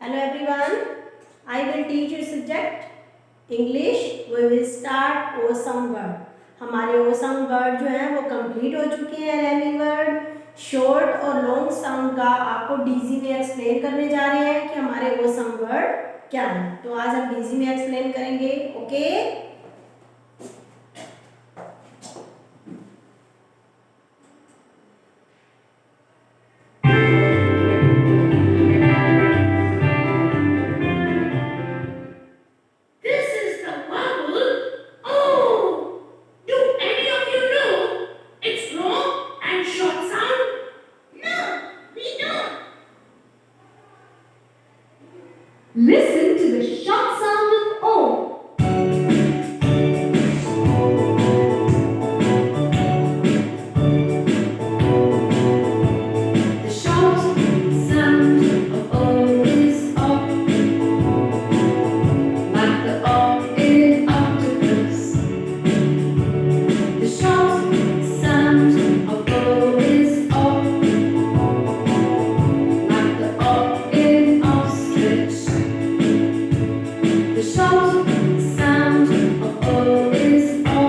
Hello everyone, I will teach you subject English. We will start awesome word. हमारे awesome word जो हैं वो complete हो चुके हैं. रैमिंग वर्ड शॉर्ट और लॉन्ग साउंड का आपको डीजी में एक्सप्लेन करने जा रहे हैं कि हमारे awesome word क्या है. तो आज हम डीजी में एक्सप्लेन करेंगे. Okay Listen to the short sound of O. The short sound of O is O, like the O in octopus. The short sound of O is O, like the O in ostrich. The short sound of O is O,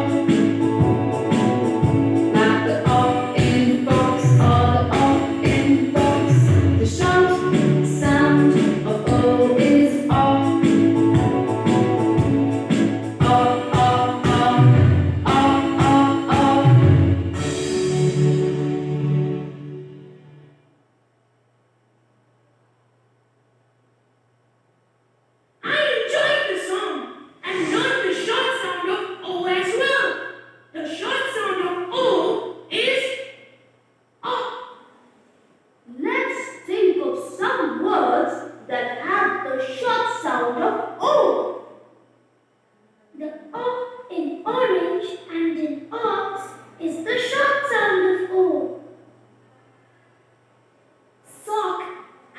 like the O in fox or the O in box. The short sound of O is O. O, O, O, O, O, O. I enjoyed the song and learned the short sound of O as well. The short sound of O is O. Let's think of some words that have the short sound of O. The O in orange and in ox is the short sound of O. Sock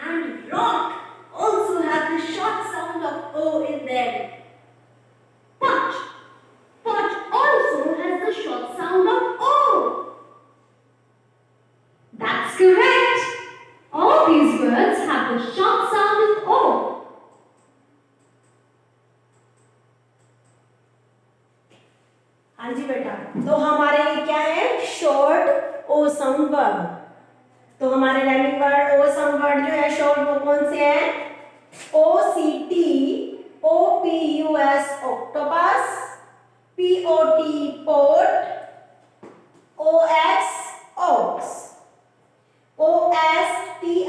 and rock also have the short sound of O in them. Pot also has the short sound of O. That's correct. All these words have the short sound of O. हाँ जी बेटा. तो हमारे ये क्या है? Short awesome word. तो हमारे rhyming word awesome word जो है शॉर्ट वो कौन से हैं? OCT, OPUS octopus, POT pot, OX ox, OSTRICH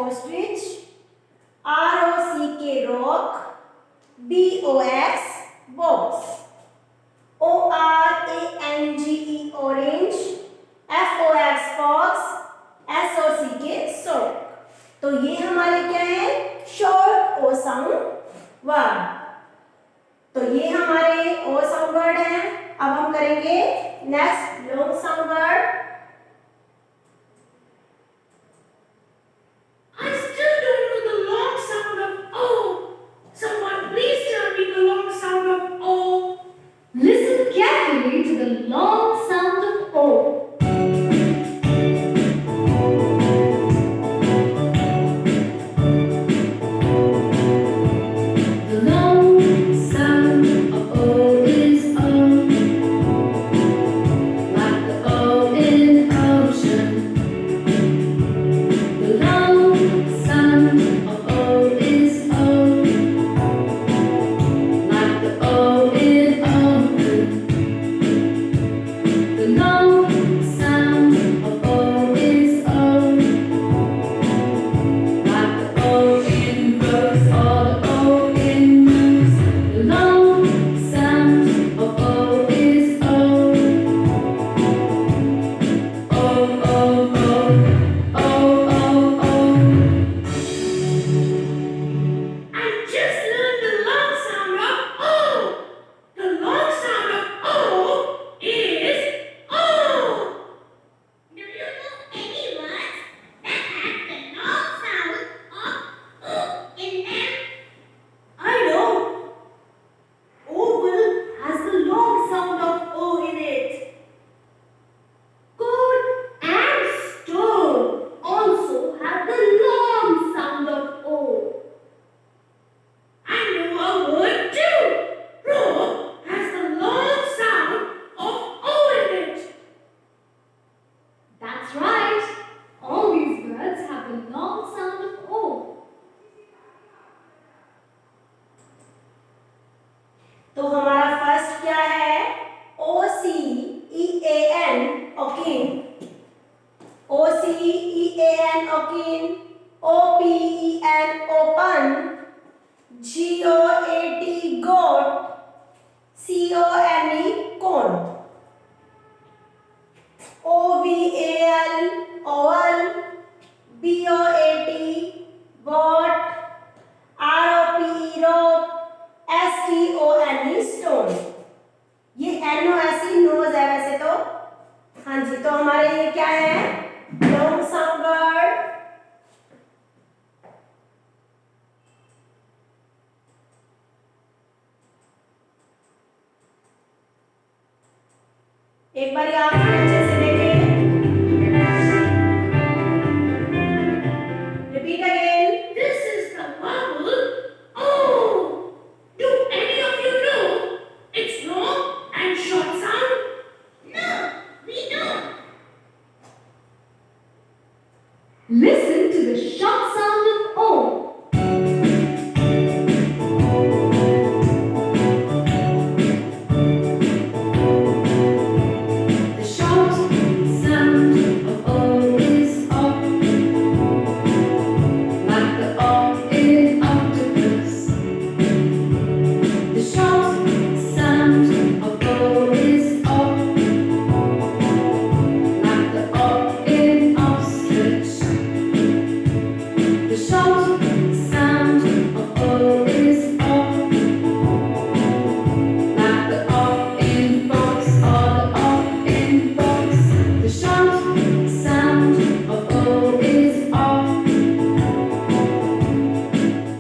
ostrich, ROCK rock, BOX box, ORANGE orange, FOX fox, SOCK sock. तो ये हमारे क्या है? Short awesome word. तो ये हमारे ओसम वर्ड हैं. अब हम करेंगे next long sound word. I still don't know the long sound of O. Someone please tell me the long sound of O. Listen carefully to the long sound of O. OCEAN okin, OPEN open, GOAT goat, CONE cone, OVAL oval, BOAT bot, ROPE rope, STONE stone. ये NOSE knows है वैसे तो। हाँ जी, तो हमारे ये क्या है? Long sound word. एक बार आप अच्छे से देखें। Repeat again. This is the vowel O. Do any of you know its long and short sound? No, we don't. Listen to the short sound of O. The short sound of O is O, like the O in octopus. The short sound of O is O, like the O in ostrich. The short sound of O is O, like the O in fox or the O in box. The short sound of O is O.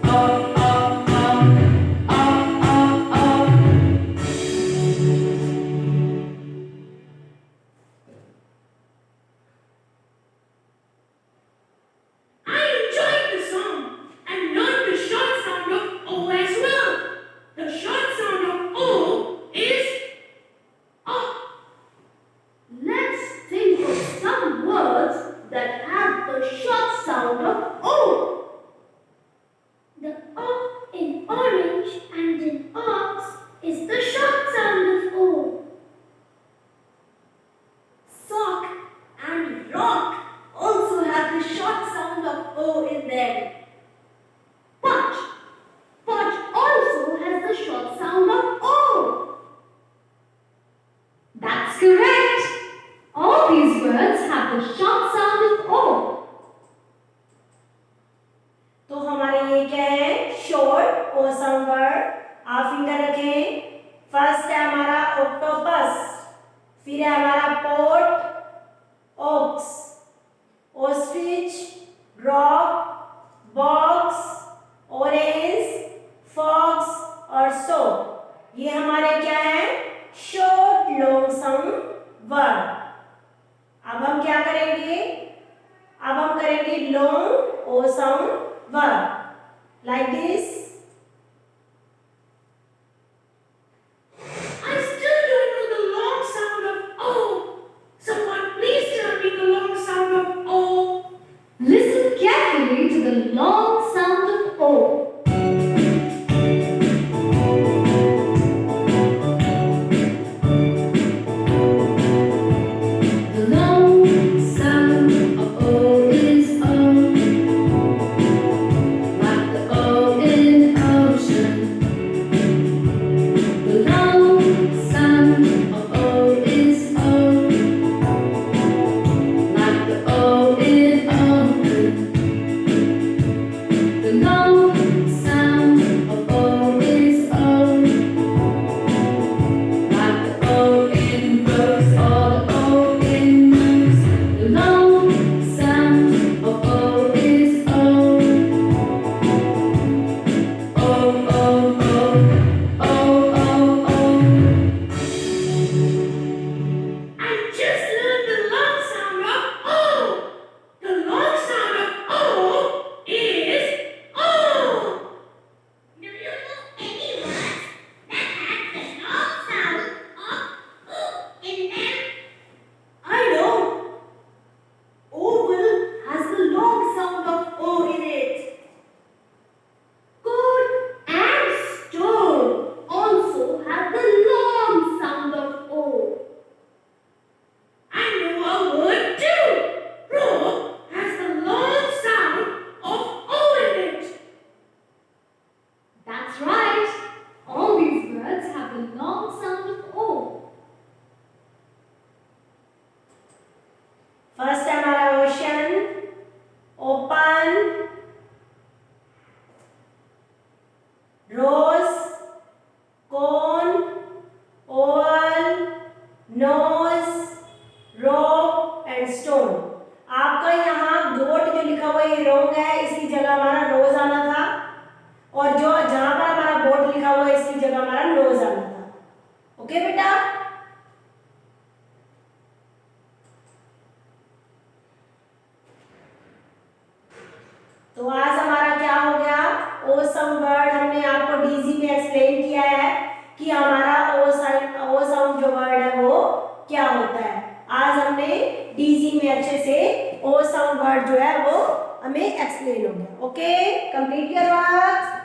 O, O, O, O, O, O. I enjoyed the song and learned the short sound of O as well. The short sound of O is O. Let's think of some words that have the short sound of O. The O in orange and in ox is the short sound of O. Sock and rock also have the short sound of O in them. Punch. Punch also has the short sound of O. That's correct. All these words have the short sound of O. तो हमारे ये क्या है? Short O sound word. आप finger रखें। First है हमारा octopus, फिर है हमारा pot, ox, ostrich, rock, box, orange, fox और सो। ये हमारे क्या है? Short long sound word. अब हम क्या करेंगे? अब हम करेंगे long O sound word like this. I still don't know the long sound of O. Someone please tell me the long sound of O. Listen carefully to the long sound of O. The long sound of O is O, like the O in okay बेटा, तो आज हमारा क्या हो गया, awesome word हमने आपको DG में एक्सप्लेन किया है कि हमारा ओ साउंड जो वर्ड है वो क्या होता है। आज हमने डीजी में अच्छे से ओ साउंड वर्ड जो है वो हमें एक्सप्लेन हो गया। Okay, complete your work.